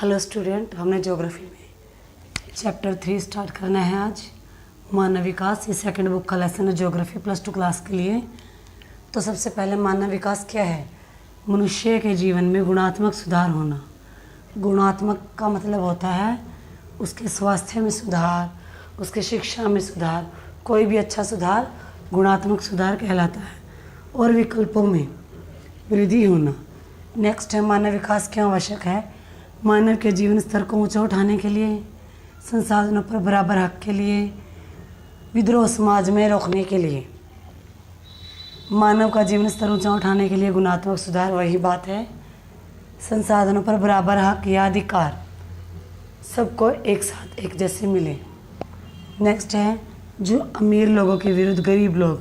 Hello student, हमने geography में chapter 3 start करना है आज। मानव विकास, ये सेकंड बुक का लेसन है ज्योग्राफी +2 क्लास के लिए। तो सबसे पहले मानव विकास क्या है? मनुष्य के जीवन में गुणात्मक सुधार होना। गुणात्मक का मतलब होता है उसके स्वास्थ्य में सुधार, उसके शिक्षा में सुधार, कोई भी अच्छा सुधार गुणात्मक सुधार कहलाता है। और विकल्पों में वृद्धि होना। नेक्स्ट है मानव विकास क्यों आवश्यक है? मानव के जीवन स्तर को ऊंचा उठाने के लिए, संसाधनों पर बराबर हक के लिए, विद्रोह समाज में रोकने के लिए। मानव का जीवन स्तर ऊंचा उठाने के लिए गुणात्मक सुधार वही बात है। संसाधनों पर बराबर हक या अधिकार सबको एक साथ एक जैसे मिले। नेक्स्ट है जो अमीर लोगों के विरुद्ध गरीब लोग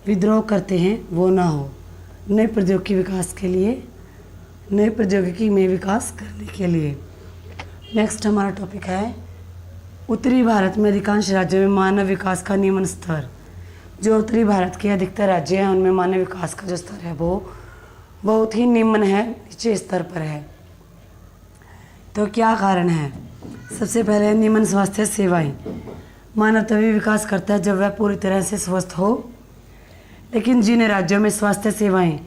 विद्रोह करते हैं वो ना हो। नए प्रौद्योगिकी विकास के लिए, नए प्रौद्योगिकी में विकास करने के लिए। नेक्स्ट हमारा टॉपिक है उत्तरी भारत में अधिकांश राज्यों में मानव विकास का निम्न स्तर। जो उत्तरी भारत के अधिकतर राज्य हैं उनमें मानव विकास का जो स्तर है वो बहुत ही निम्न है, नीचे स्तर पर है। तो क्या कारण है? सबसे पहले निम्न स्वास्थ्य सेवाएं। मानव तभी विकास करता है जब वह पूरी तरह से स्वस्थ हो, लेकिन जिन राज्यों में स्वास्थ्य सेवाएं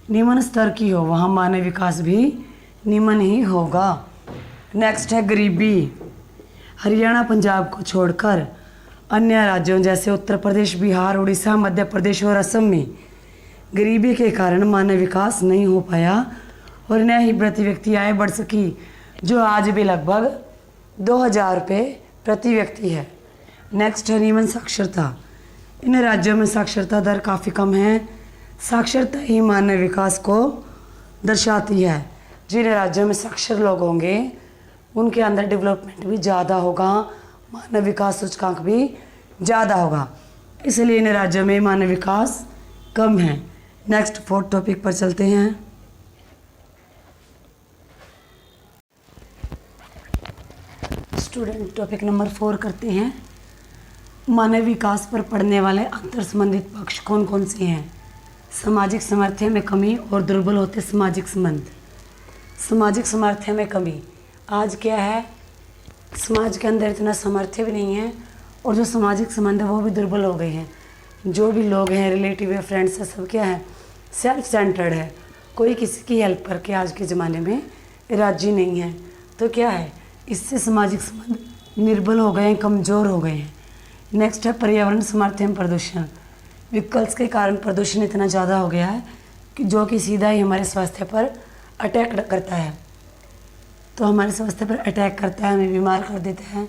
निम्न स्तर की हो वहाँ मानव विकास भी निम्न ही होगा। नेक्स्ट है गरीबी। हरियाणा पंजाब को छोड़कर अन्य राज्यों जैसे उत्तर प्रदेश, बिहार, उड़ीसा, मध्य प्रदेश और असम में गरीबी के कारण मानव विकास नहीं हो पाया और न ही प्रति व्यक्ति आय बढ़ सकी, जो आज भी लगभग 2000 रुपये प्रति व्यक्ति है। नेक्स्ट है निम्न साक्षरता। इन राज्यों में साक्षरता दर काफ़ी कम है। साक्षरता ही मानव विकास को दर्शाती है। जिन राज्यों में साक्षर लोग होंगे उनके अंदर डेवलपमेंट भी ज़्यादा होगा, मानव विकास सूचकांक भी ज़्यादा होगा, इसलिए इन राज्यों में मानव विकास कम है। नेक्स्ट 4th टॉपिक पर चलते हैं। स्टूडेंट टॉपिक नंबर 4 करते हैं। मानव विकास पर पड़ने वाले अंतर संबंधित पक्ष कौन कौन से हैं? सामाजिक सामर्थ्य में कमी और दुर्बल होते सामाजिक संबंध। सामाजिक सामर्थ्य में कमी। आज क्या है, समाज के अंदर इतना सामर्थ्य भी नहीं है और जो सामाजिक संबंध है वो भी दुर्बल हो गए हैं। जो भी लोग हैं, रिलेटिव है, फ्रेंड्स है, सब क्या है, सेल्फ सेंटर्ड है। कोई किसी की हेल्प करके आज के ज़माने में राजी नहीं है। तो क्या है, इससे सामाजिक संबंध निर्बल हो गए हैं, कमज़ोर हो गए हैं। नेक्स्ट है पर्यावरण सामर्थ्य में प्रदूषण। व्हीकल्स के कारण प्रदूषण इतना ज़्यादा हो गया है कि जो कि सीधा ही हमारे स्वास्थ्य पर अटैक करता है। तो हमारे स्वास्थ्य पर अटैक करता है, हमें बीमार कर देता है।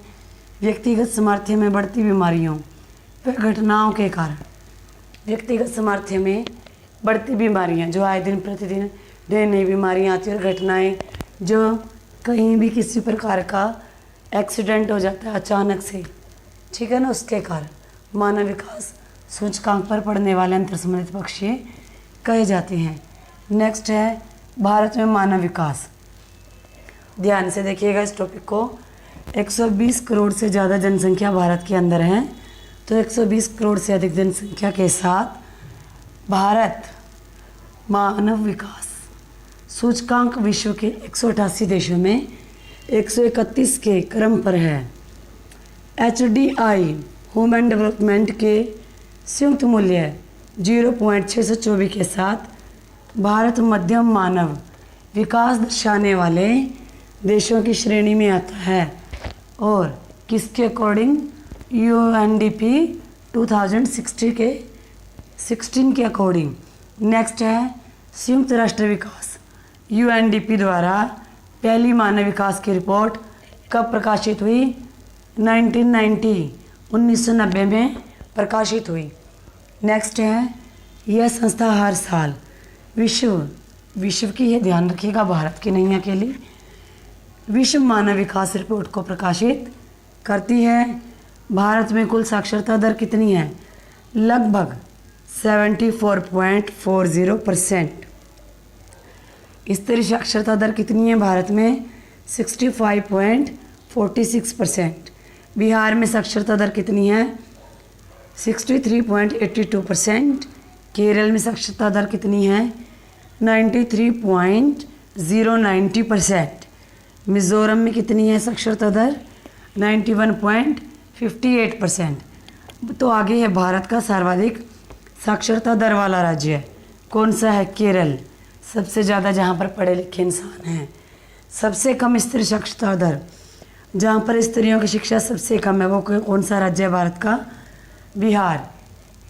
व्यक्तिगत सामर्थ्य में बढ़ती बीमारियों व घटनाओं के कारण, व्यक्तिगत सामर्थ्य में बढ़ती बीमारियां जो आए दिन प्रतिदिन नई नई बीमारियां आती हैं और घटनाएं, जो कहीं भी किसी प्रकार का एक्सीडेंट हो जाता है अचानक से, ठीक है ना, उसके कारण मानव विकास सूचकांक पर पड़ने वाले अंतर संबंधित पक्ष कहे जाते हैं। नेक्स्ट है भारत में मानव विकास। ध्यान से देखिएगा इस टॉपिक को। 120 करोड़ से ज़्यादा जनसंख्या भारत के अंदर है। तो 120 करोड़ से अधिक जनसंख्या के साथ भारत मानव विकास सूचकांक विश्व के 188 देशों में 131 के क्रम पर है। HDI ह्यूमन डेवलपमेंट के संयुक्त मूल्य 0.624 के साथ भारत मध्यम मानव विकास दर्शाने वाले देशों की श्रेणी में आता है। और किसके अकॉर्डिंग? UNDP 2016 के अकॉर्डिंग। नेक्स्ट है संयुक्त राष्ट्र विकास। UNDP द्वारा पहली मानव विकास की रिपोर्ट कब प्रकाशित हुई? 1990 में प्रकाशित हुई। नेक्स्ट है यह संस्था हर साल विश्व की, ये ध्यान रखिएगा, भारत की नहीं अकेली, विश्व मानव विकास रिपोर्ट को प्रकाशित करती है। भारत में कुल साक्षरता दर कितनी है? लगभग 74.40%। स्त्री साक्षरता दर कितनी है भारत में? 65.46%। बिहार में साक्षरता दर कितनी है? 63.82%। केरल में साक्षरता दर कितनी है? 93.090%। मिज़ोरम में कितनी है साक्षरता दर? 91.58%। तो आगे है भारत का सर्वाधिक साक्षरता दर वाला राज्य कौन सा है? केरल। सबसे ज़्यादा जहाँ पर पढ़े लिखे इंसान हैं। सबसे कम स्त्री साक्षरता दर, जहाँ पर स्त्रियों की शिक्षा सबसे कम है, वो कौन सा राज्य है भारत का? बिहार।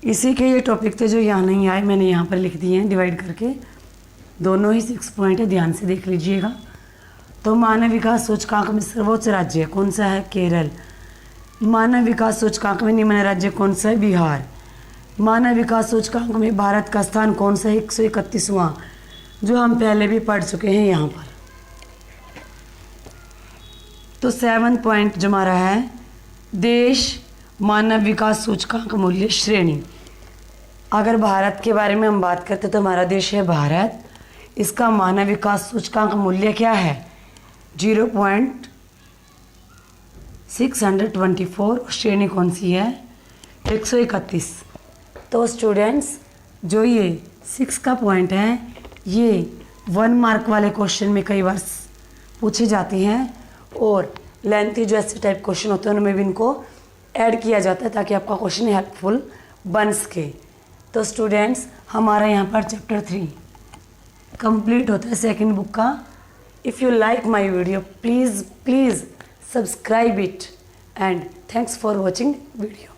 इसी के ये टॉपिक थे जो यहाँ नहीं आए, मैंने यहाँ पर लिख दिए हैं डिवाइड करके। दोनों ही 6 पॉइंट है, ध्यान से देख लीजिएगा। तो मानव विकास सूचकांक में सर्वोच्च राज्य कौन सा है? केरल। मानव विकास सूचकांक में निम्न राज्य कौन सा है? बिहार। मानव विकास सूचकांक में भारत का स्थान कौन सा है? 131वां, जो हम पहले भी पढ़ चुके हैं यहाँ पर। तो 7 पॉइंट जो हमारा है, देश मानव विकास सूचकांक मूल्य श्रेणी। अगर भारत के बारे में हम बात करते तो हमारा देश है भारत। इसका मानव विकास सूचकांक मूल्य क्या है? 0.624। श्रेणी कौन सी है? 131। तो स्टूडेंट्स, जो ये 6 का पॉइंट है, ये 1 मार्क वाले क्वेश्चन में कई बार पूछे जाते हैं, और लेंथी जो ऐसे टाइप क्वेश्चन होते हैं उनमें भी इनको ऐड किया जाता है ताकि आपका क्वेश्चन हेल्पफुल बन सके। तो स्टूडेंट्स, हमारा यहाँ पर चैप्टर 3 कंप्लीट होता है सेकंड बुक का। If you like my video, please subscribe it, and thanks for watching video.